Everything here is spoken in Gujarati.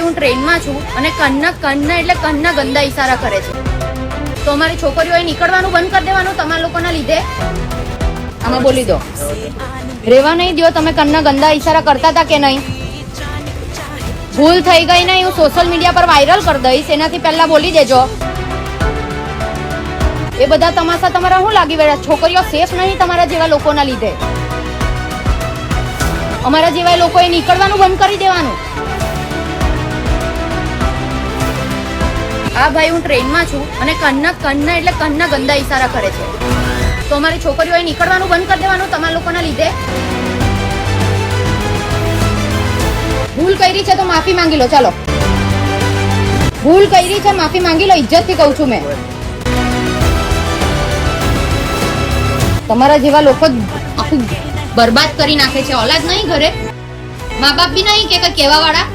હું ટ્રેનમાં છું અને કન્ના ગંદા ઈશારા કરે છે, તો અમારી છોકરીઓએ નીકળવાનું બંધ કરી દેવાનું તમારા લોકોના લીધે. આમાં બોલી દો, રેવા નહીં દો. તમે કન્ના ગંદા ઈશારા કરતા હતા કે નહીં? ભૂલ થઈ ગઈ નહીં, હું સોશિયલ મીડિયા પર વાયરલ કરી દઈશ, એનાથી પહેલા બોલી દેજો. એ બધા તમાશા તમારા શું લાગી રહ્યા? છોકરીઓ સેફ નહીં તમારા જેવા લોકોના લીધે. અમારા જેવા લોકોએ નીકળવાનું બંધ કરી દેવાનું. આ ભાઈ હું ટ્રેનમાં છું અને કન્ના ગંદા ઈશારા કરે છે, તો અમારી છોકરીઓએ નીકળવાનું બંધ કરી દેવાનું તમારા લોકોના લીધે. ભૂલ કરી છે તો માફી માંગી લો. ચાલો, ભૂલ કરી છે, માફી માંગી લો. ઇજ્જતથી કહું છું મેં. તમારા જેવા લોકો આખું બરબાદ કરી નાખે છે. ઓલાદ નહીં ઘરે, મા બાપ બી નહીં કે કઈ કહેવા વાળા.